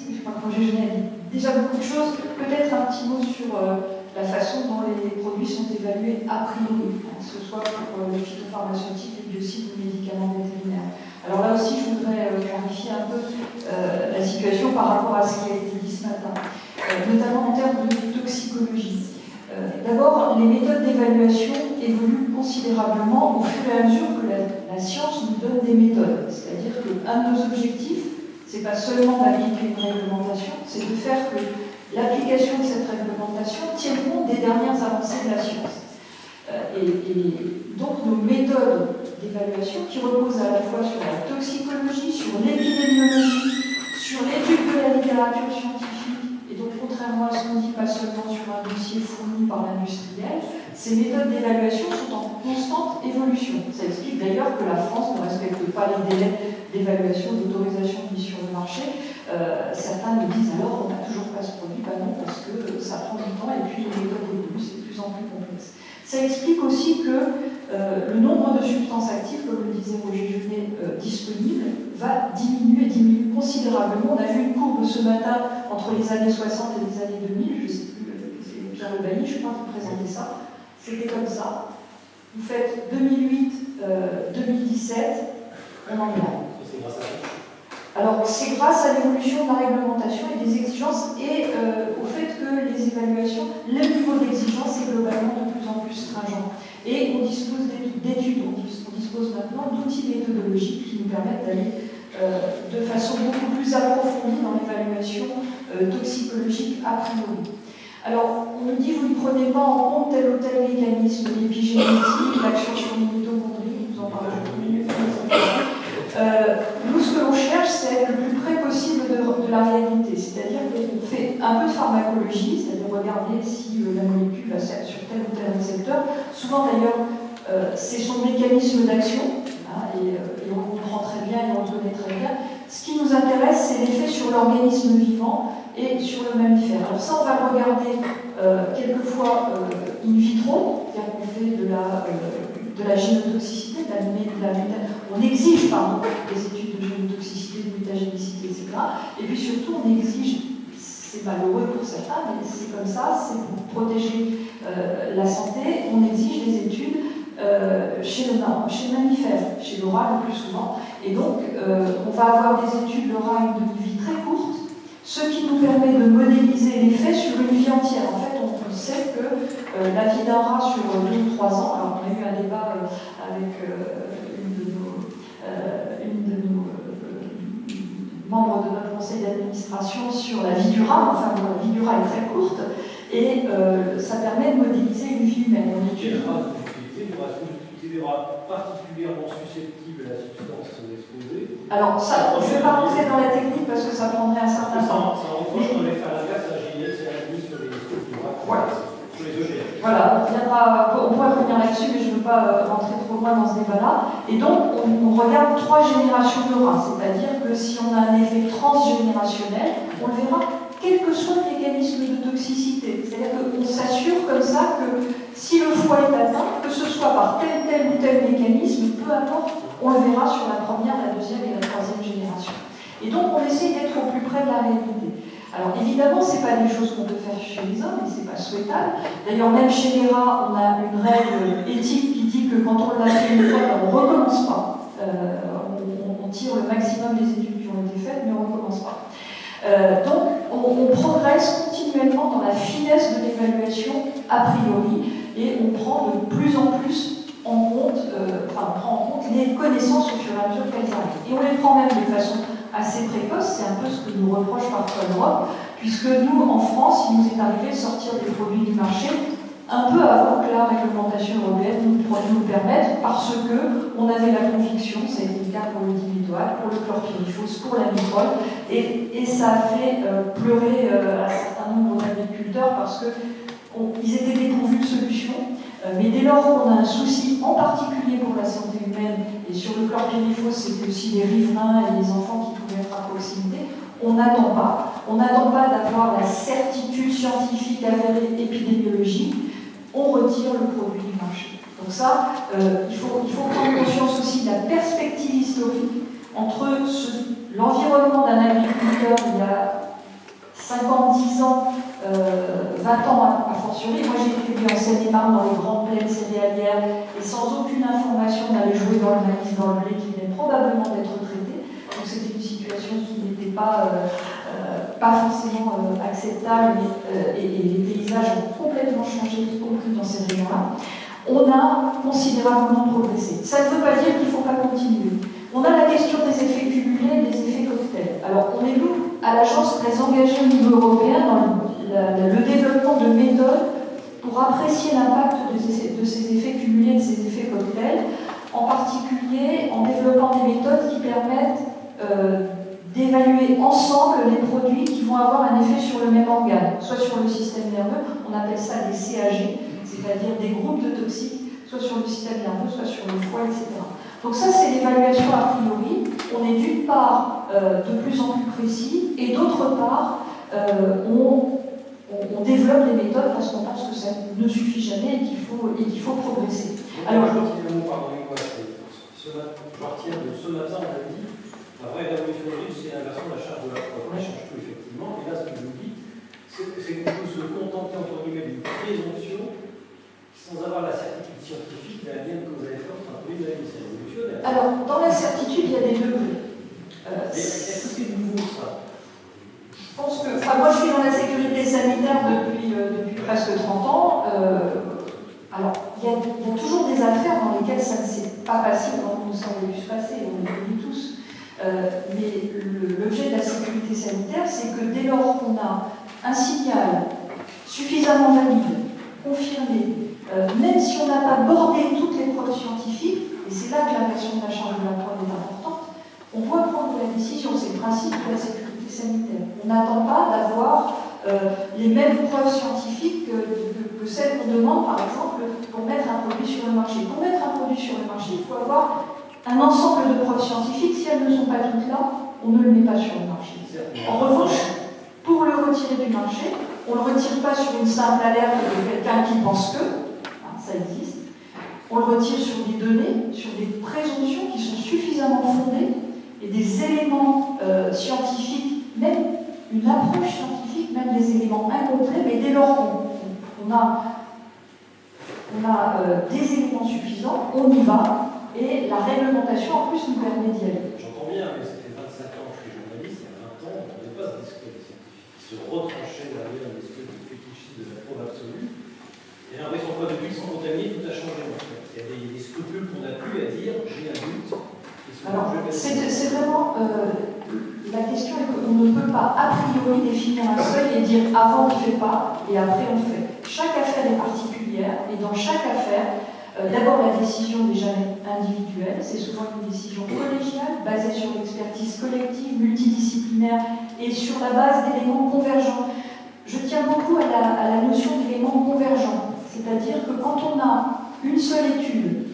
Je crois que Roger Genet a dit déjà beaucoup de choses. Peut-être un petit mot sur la façon dont les produits sont évalués a priori, que ce soit pour les phytopharmaceutiques, les biocides ou les médicaments vétérinaires. Alors là aussi, je voudrais clarifier un peu la situation par rapport à ce qui a été dit ce matin, notamment en termes de toxicologie. D'abord, les méthodes d'évaluation évoluent considérablement au fur et à mesure que la science nous donne des méthodes. C'est-à-dire qu'un de nos objectifs, c'est pas seulement d'appliquer une réglementation, c'est de faire que l'application de cette réglementation tienne compte des dernières avancées de la science. Et donc nos méthodes d'évaluation qui reposent à la fois sur la toxicologie, sur l'épidémiologie, sur l'étude de la littérature scientifique, et donc contrairement à ce qu'on dit, pas seulement sur un dossier fourni par l'industriel, ces méthodes d'évaluation sont en constante évolution. Ça explique d'ailleurs que la France ne respecte pas les délais d'évaluation, d'autorisation de mise sur le marché. Certains me disent alors on n'a toujours pas ce produit, non, parce que ça prend du temps et puis les méthodes évoluent, c'est de plus en plus complexe. Ça explique aussi que le nombre de substances actives, comme le disait Roger Genet, disponibles, va diminuer considérablement. On a vu une courbe ce matin entre les années 60 et les années 2000, je ne sais plus, c'est Pierre Le Bailly, je crois, qui présentait ça. C'était comme ça. Vous faites 2008, 2017, on en est là. C'est grâce à ça. Alors, c'est grâce à l'évolution de la réglementation et des exigences et au fait que les évaluations, le niveau d'exigence est globalement de plus en plus stringent. Et on dispose d'études, on dispose maintenant d'outils méthodologiques qui nous permettent d'aller de façon beaucoup plus approfondie dans l'évaluation toxicologique a priori. Alors, on nous dit vous ne prenez pas en compte tel ou tel mécanisme, l'épigénétique, l'action sur les mitochondries, vous en parlez plus, etc. Nous, ce que l'on cherche, c'est être le plus près possible de la réalité. C'est-à-dire qu'on fait un peu de pharmacologie, c'est-à-dire regarder si la molécule va sur tel ou tel récepteur. Souvent, d'ailleurs, c'est son mécanisme d'action, hein, et on le comprend très bien et on le connaît très bien. Ce qui nous intéresse, c'est l'effet sur l'organisme vivant et sur le mammifère. Alors ça, on va le regarder quelquefois in vitro, c'est-à-dire qu'on fait de la génotoxicité, on exige des études de génotoxicité, de mutagénicité, etc. Et puis surtout, on exige, c'est malheureux pour certains, mais c'est comme ça, c'est pour protéger la santé, on exige des études chez le mammifère, chez le rat le plus souvent. Et donc, on va avoir des études de rat avec une vie très courte, ce qui nous permet de modéliser l'effet sur une vie entière. En fait, on sait que la vie d'un rat sur 2 ou 3 ans, alors on a eu un débat avec une de nos membres de notre conseil d'administration sur la vie du rat. Enfin, la vie du rat est très courte et ça permet de modéliser une vie humaine. Quelle race vous utilisez? Vous utilisez des rats particulièrement susceptibles à la substance exposée? Alors, ça, je ne vais pas rentrer dans la technique parce que ça prendrait un certain temps. Ça reproche qu'on les faire la glace à la GIEX et à la mise sur les rats, voilà. sur les OGM. Voilà, on pourrait revenir là-dessus, mais je ne veux pas rentrer trop loin dans ce débat-là. Et donc, on regarde 3 générations de rats, c'est-à-dire que si on a un effet transgénérationnel, on le verra, quel que soit le mécanisme de toxicité. C'est-à-dire qu'on s'assure comme ça que si le foie est atteint, que ce soit par tel ou tel mécanisme, peu importe, on le verra sur la première, la deuxième et la troisième génération. Et donc, on essaye d'être au plus près de la réalité. Alors évidemment, ce n'est pas des choses qu'on peut faire chez les hommes, et ce n'est pas souhaitable. D'ailleurs, même chez les rats, on a une règle éthique qui dit que quand on l'a fait une fois, on ne recommence pas. On tire le maximum des études qui ont été faites, mais on ne recommence pas. Donc, on progresse continuellement dans la finesse de l'évaluation a priori, et on prend de plus en plus en compte, on prend en compte les connaissances au fur et à mesure qu'elles arrivent. Et on les prend même de façon assez précoce, c'est un peu ce que nous reproche parfois l'Europe, puisque nous, en France, il nous est arrivé de sortir des produits du marché un peu avant que la réglementation européenne nous permette, parce qu'on avait la conviction, ça a été le cas pour le diméthoate, pour le chlorpyrifos, pour la microle, et ça a fait pleurer un certain nombre d'agriculteurs parce qu'ils étaient dépourvus de solutions. Mais dès lors qu'on a un souci, en particulier pour la santé humaine, et sur le chlorpyrifos, c'était aussi les riverains et les enfants qui pouvaient être à proximité, on n'attend pas. On n'attend pas d'avoir la certitude scientifique avérée épidémiologique, on retire le produit du marché. Donc ça, il faut prendre conscience aussi de la perspective historique entre l'environnement d'un agriculteur il y a riz. Moi, j'ai été élevée en Seine-et-Marne dans les grandes plaines céréalières et sans aucune information, on allait jouer dans le maïs, dans le blé qui venait probablement d'être traité. Donc c'était une situation qui n'était pas forcément acceptable et les paysages ont complètement changé, y compris dans ces régions-là. On a considérablement progressé. Ça ne veut pas dire qu'il ne faut pas continuer. On a la question des effets cumulés et des effets cocktails. Alors, on est, nous, à l'agence, très engagés au niveau européen dans le développement de méthodes pour apprécier l'impact de ces effets cumulés et de ces effets cocktails, en particulier en développant des méthodes qui permettent d'évaluer ensemble les produits qui vont avoir un effet sur le même organe, soit sur le système nerveux, on appelle ça des CAG, c'est-à-dire des groupes de toxiques, soit sur le système nerveux, soit sur le foie, etc. Donc ça, c'est l'évaluation a priori. On est d'une part de plus en plus précis, et d'autre part, on développe des méthodes parce qu'on pense que ça ne suffit jamais et qu'il faut progresser. Alors, je retire le mot, pardonnez-moi, je retiens de ce matin, on a dit, la vraie révolution de riche, c'est l'inversion de la charge de la preuve. On ne change plus, effectivement, et là, ce que je vous dis, c'est qu'on peut se contenter, entre guillemets, d'une présomption sans avoir la certitude scientifique de la mienne cause à effet entre un produit de la vie. C'est révolutionnaire. Alors, dans la certitude, il y a des degrés. Est-ce que c'est nouveau, ça? Je pense que, moi je suis dans la sécurité sanitaire depuis presque 30 ans. Alors, il y a toujours des affaires dans lesquelles ça ne s'est pas passé comme ça aurait dû se passer, on le connaît tous. Mais l'objet de la sécurité sanitaire, c'est que dès lors qu'on a un signal suffisamment valide, confirmé, même si on n'a pas bordé toutes les preuves scientifiques, et c'est là que l'inversion de la charge de la preuve est importante, on doit prendre la décision, c'est le principe de la sécurité sanitaire. On n'attend pas d'avoir les mêmes preuves scientifiques que celles qu'on demande, par exemple, pour mettre un produit sur le marché. Pour mettre un produit sur le marché, il faut avoir un ensemble de preuves scientifiques. Si elles ne sont pas toutes là, on ne le met pas sur le marché. En revanche, pour le retirer du marché, on ne le retire pas sur une simple alerte de quelqu'un qui pense que, ça existe, on le retire sur des données, sur des présomptions qui sont suffisamment fondées et des éléments scientifiques, même une approche scientifique, même des éléments incomplets, mais dès lors qu'on a des éléments suffisants, on y va, et la réglementation en plus nous permet d'y aller. J'entends bien, mais ça fait 25 ans que je suis journaliste, il y a 20 ans, on n'avait pas ce discours scientifique. Se retranchait derrière une espèce de fétichisme de la preuve absolue. J'ai l'impression que depuis le sang contaminé, tout a changé en fait. Il y a des scrupules qu'on n'a plus à dire, j'ai un doute. Alors, c'est vraiment la question est qu'on ne peut pas a priori définir un seuil et dire avant on ne fait pas et après on fait. Chaque affaire est particulière et dans chaque affaire, d'abord la décision n'est jamais individuelle, c'est souvent une décision collégiale basée sur l'expertise collective, multidisciplinaire et sur la base d'éléments convergents. Je tiens beaucoup à la notion d'éléments convergents, c'est-à-dire que quand on a une seule étude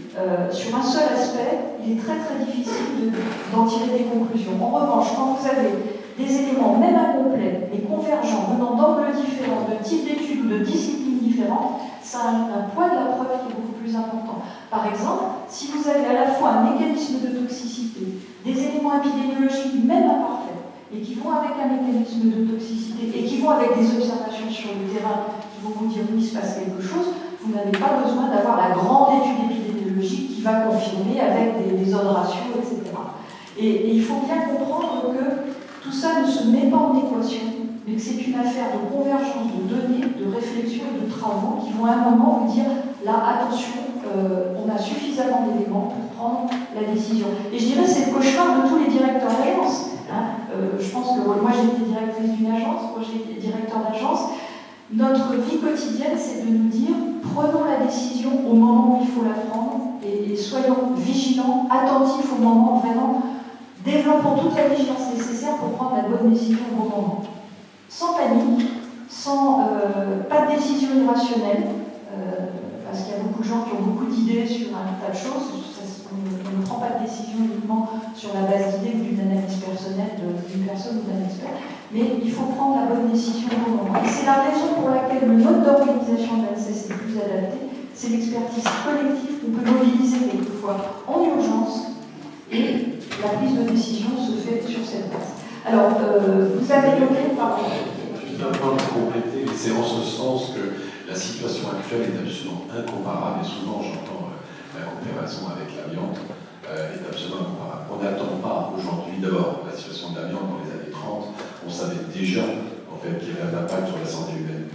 sur un seul aspect, il est très très difficile d'en tirer des conclusions. En revanche, quand vous avez des éléments, même incomplets, mais convergents, venant d'angles différents, de types d'études ou de disciplines différentes, ça a un poids de la preuve qui est beaucoup plus important. Par exemple, si vous avez à la fois un mécanisme de toxicité, des éléments épidémiologiques, même imparfaits, et qui vont avec un mécanisme de toxicité, et qui vont avec des observations sur le terrain, qui vont vous dire oui, il se passe quelque chose, vous n'avez pas besoin d'avoir la grande étude épidémiologique qui va confirmer avec des odds ratios, etc. Et il faut bien comprendre que tout ça ne se met pas en équation, mais que c'est une affaire de convergence de données, de réflexion et de travaux qui vont à un moment vous dire là, attention, on a suffisamment d'éléments pour prendre la décision. Et je dirais c'est le cauchemar de tous les directeurs d'agence. Je pense que moi j'ai été directrice d'une agence, moi j'ai été directeur d'agence. Notre vie quotidienne, c'est de nous dire prenons la décision au moment où il faut la prendre et soyons vigilants, attentifs au moment, vraiment développons toute la vigilance nécessaire pour prendre la bonne décision au bon moment. Sans panique, pas de décision irrationnelle, parce qu'il y a beaucoup de gens qui ont beaucoup d'idées sur un tas de choses. On ne prend pas de décision uniquement sur la base d'idées ou d'une analyse personnelle d'une personne ou d'un expert, mais il faut prendre la bonne décision au bon moment. Et c'est la raison pour laquelle le mode d'organisation de l'ANSES est plus adapté, c'est l'expertise collective qu'on peut mobiliser quelquefois en urgence, et la prise de décision se fait sur cette base. Alors, vous avez évoqué, pardon. Juste un point pour compléter, c'est en ce sens que La situation actuelle est absolument incomparable, et souvent j'entends la comparaison avec l'amiante est absolument incomparable. On n'attend pas aujourd'hui, d'abord, la situation de l'amiante dans les années 30, on savait déjà en fait, qu'il y avait un impact sur la santé humaine.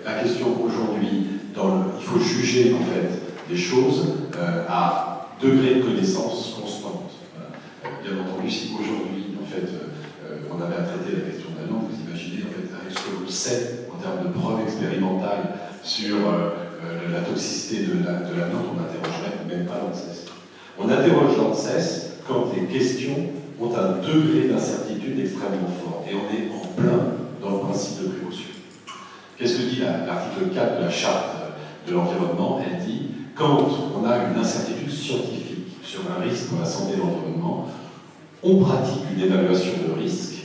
La question aujourd'hui, il faut juger en fait les choses à degré de connaissance constante. Bien entendu, si aujourd'hui, en fait, on avait à traiter la question de l'amiante, vous imaginez, en fait, avec ce que l'on sait en termes de preuves expérimentales sur la toxicité de l'amiante, on n'interrogerait même pas l'ANSES. On interroge l'ANSES quand les questions ont un degré d'incertitude extrêmement fort. Et on est en plein dans le principe de précaution. Qu'est-ce que dit l'article 4 de la Charte de l'environnement? Elle dit, quand on a une incertitude scientifique sur un risque pour la santé de l'environnement, on pratique une évaluation de risque,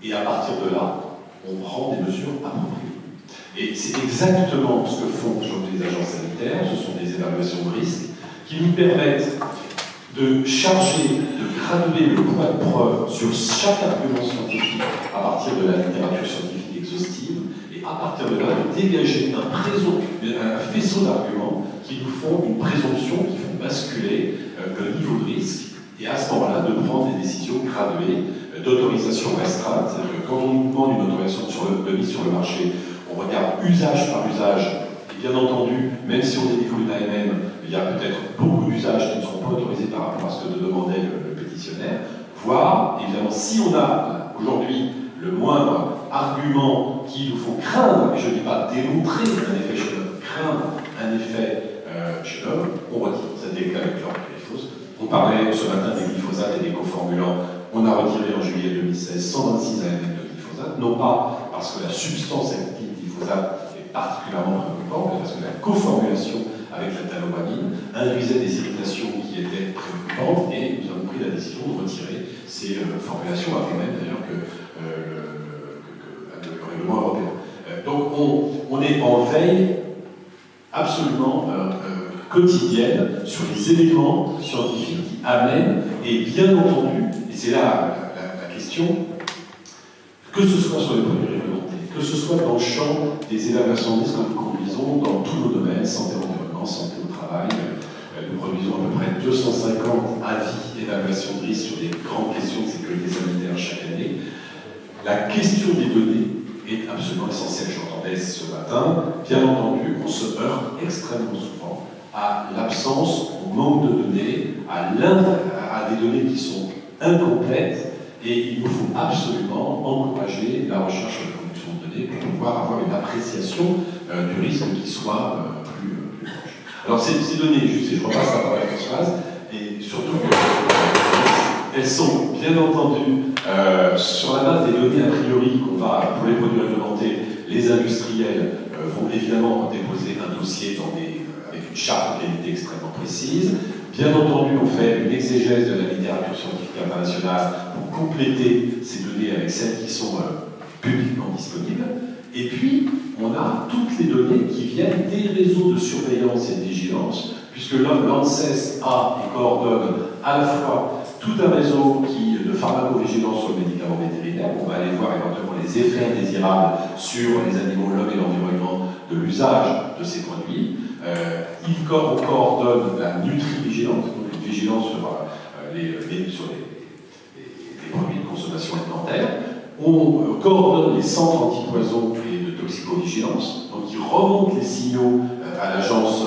et à partir de là, on prend des mesures appropriées. Et c'est exactement ce que font aujourd'hui les agences sanitaires, ce sont des évaluations de risque qui nous permettent de charger, de graduer le poids de preuve sur chaque argument scientifique à partir de la littérature scientifique exhaustive, et à partir de là, de dégager un faisceau d'arguments qui nous font une présomption, qui font basculer le niveau de risque, et à ce moment-là, de prendre des décisions graduées d'autorisation restreinte. C'est-à-dire que quand on nous demande une autorisation de mise sur le marché, on regarde usage par usage, et bien entendu, même si on délivre une AMM, il y a peut-être beaucoup d'usages qui ne seront pas autorisés par rapport à ce que demandait le pétitionnaire, voire, évidemment, si on a aujourd'hui le moindre argument qui nous faut craindre, et je ne dis pas démontrer un effet chez l'homme, craindre un effet chez l'homme, on retire. C'était le cas avec l'orglyphose. On parlait ce matin des glyphosates et des coformulants. On a retiré en juillet 2016 126 AMM de glyphosate, non pas parce que la substance active glyphosate est particulièrement préoccupante, mais parce que la coformulation avec la talobamine induisait des irritations qui étaient préoccupantes, et nous avons pris la décision de retirer ces formulations avant même d'ailleurs que le règlement européen. Donc on est en veille absolument quotidienne sur les éléments scientifiques qui amènent, et bien entendu, et c'est là la question, que ce soit sur les produits réglementés, que ce soit dans le champ des évaluations de risque que nous conduisons dans tous nos domaines, santé, environnement, santé au travail, nous produisons à peu près 250 avis d'évaluation de risque sur des grandes questions de sécurité sanitaire chaque année. La question des données est absolument essentielle. J'entendais ce matin, bien entendu, on se heurte extrêmement souvent à l'absence, au manque de données, à des données qui sont incomplètes, et il nous faut absolument encourager la recherche et la production de données pour pouvoir avoir une appréciation du risque qui soit plus proche. Alors ces données, je repasse la parole à Françoise, et surtout elles sont bien entendu sur la base des données a priori qu'on va, pour les produits réglementés, les industriels vont évidemment déposer un dossier avec une charte de qualité extrêmement précise. Bien entendu, on fait une exégèse de la littérature scientifique internationale pour compléter ces données avec celles qui sont publiquement disponibles. Et puis, on a toutes les données qui viennent des réseaux de surveillance et de vigilance, puisque l'ANSES a et coordonne à la fois tout un réseau de pharmacovigilance sur le médicament vétérinaire. On va aller voir éventuellement les effets indésirables sur les animaux, l'homme et l'environnement de l'usage de ces produits. Il coordonne la nutri-vigilance, donc une vigilance sur les produits de consommation alimentaire. On coordonne les centres antipoison et de toxicovigilance, donc qui remontent les signaux à l'agence,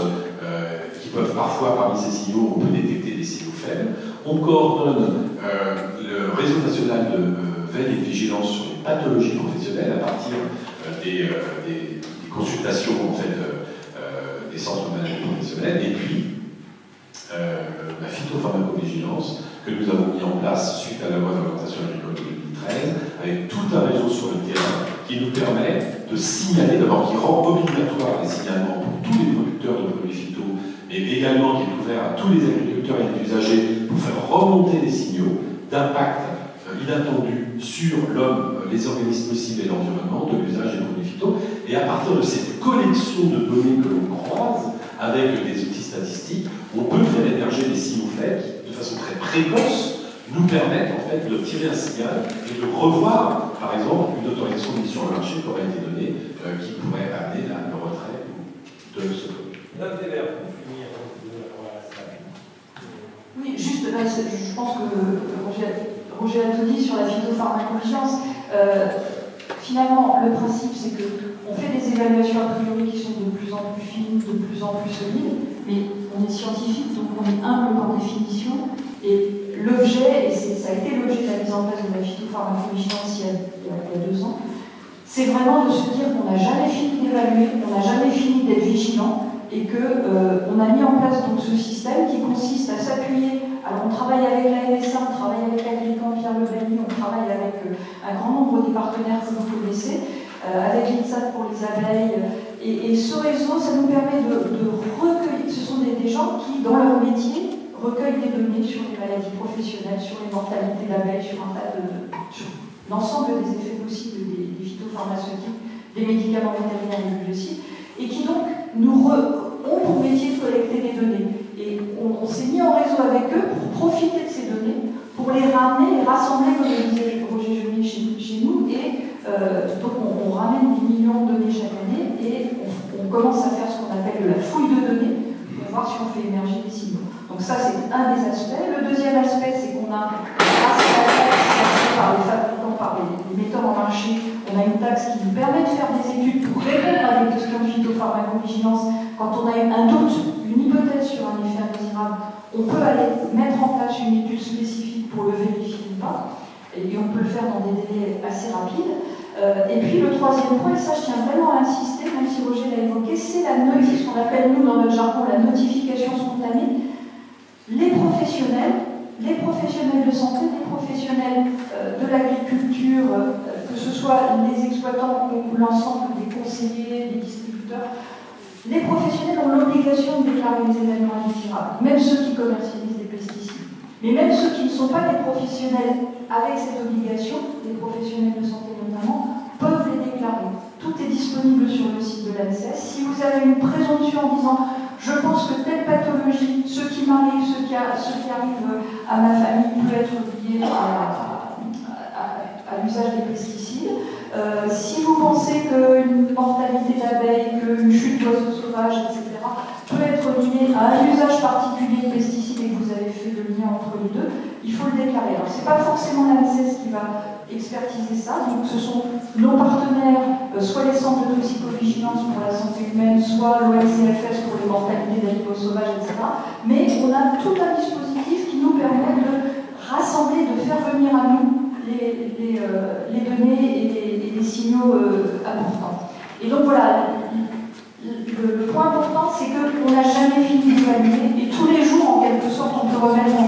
qui peuvent parfois, parmi ces signaux, on peut détecter des signaux faibles. On coordonne le réseau national de veille et de vigilance sur les pathologies professionnelles à partir des consultations en fait, des centres de maladie professionnelle, et puis la phytopharmacovigilance que nous avons mis en place suite à la loi d'orientation agricole de 2013, avec tout un réseau sur le terrain qui nous permet de signaler, d'abord qui rend obligatoire les signalements pour tous les producteurs de produits phyto, mais également qui est ouvert à tous les agriculteurs et les usagers pour faire remonter des signaux d'impact inattendu sur l'homme, les organismes cibles et l'environnement de l'usage des produits phyto. Et à partir de cette collection de données que l'on croise avec des outils statistiques, on peut faire émerger des signaux faibles qui, de façon très précoce, nous permettent en fait de tirer un signal et de revoir, par exemple, une autorisation de mise sur le marché qui aurait été donnée, qui pourrait amener le retrait de ce code. Madame Weber, pour finir, la parole à Oui, juste, là, je pense que Roger a tout dit sur la phytopharmacovigilance. Finalement, le principe, c'est qu'on fait des évaluations a priori qui sont de plus en plus fines, de plus en plus solides, mais on est scientifique, donc on est humble par définition, et l'objet, et ça a été l'objet de la mise en place de la phytopharmacovigilance il y a 2 ans, c'est vraiment de se dire qu'on n'a jamais fini d'évaluer, on n'a jamais fini d'être vigilant, et qu'on a mis en place donc ce système qui consiste à s'appuyer. Alors on travaille avec la MSA, on travaille avec l'Agrican Pierre Lebelli, on travaille avec un grand nombre des partenaires que vous connaissez, avec l'INSAT pour les abeilles, et ce réseau, ça nous permet de recueillir, ce sont des gens qui, dans leur métier, recueillent des données sur les maladies professionnelles, sur les mortalités d'abeilles, sur l'ensemble des effets possibles des phytopharmaceutiques, des médicaments vétérinaires et des biocides, et qui donc ont pour métier de collecter des données. Et on s'est mis en réseau avec eux pour profiter de ces données, pour les ramener, les rassembler, comme le disait Roger Joly chez nous, et donc on ramène des millions de données chaque année, et on commence à faire ce qu'on appelle la fouille de données, pour voir si on fait émerger des signaux. Donc ça, c'est un des aspects. Le deuxième aspect, c'est qu'on a, grâce à la taxe versée par les fabricants, par les metteurs en marché, on a une taxe qui nous permet de faire des études pour répondre à des questions de phytopharmacovigilance. Quand on a un doute, une hypothèse sur un effet indésirable, on peut aller mettre en place une étude spécifique pour le vérifier ou pas, et on peut le faire dans des délais assez rapides. Et puis le troisième point, et ça je tiens vraiment à insister, même si Roger l'a évoqué, c'est ce qu'on appelle nous dans notre jargon la notification spontanée. Les professionnels de santé, les professionnels de l'agriculture, que ce soit les exploitants ou l'ensemble des conseillers, des distributeurs, les professionnels ont l'obligation de déclarer les événements indésirables, même ceux qui commercialisent des pesticides. Mais même ceux qui ne sont pas des professionnels avec cette obligation, les professionnels de santé notamment, peuvent les déclarer. Tout est disponible sur le site de l'ANSES. Si vous avez une présomption en disant « je pense que telle pathologie, ce qui m'arrive, ce qui arrive à ma famille peut être lié à l'usage des pesticides », si vous pensez qu'une mortalité d'abeilles, qu'une chute d'oiseaux sauvages, etc., peut être liée à un usage particulier de pesticides et que vous avez fait le lien entre les deux, il faut le déclarer. Alors, ce n'est pas forcément l'ANSES qui va expertiser ça, donc ce sont nos partenaires, soit les centres de toxicovigilance pour la santé humaine, soit l'ONCFS pour les mortalités d'animaux sauvages, etc. Mais on a tout un dispositif qui nous permet de rassembler, de faire venir à nous les données et les signaux importants. Et donc voilà, le point important, c'est qu'on n'a jamais fini d'évaluer, et tous les jours, en quelque sorte, on peut remettre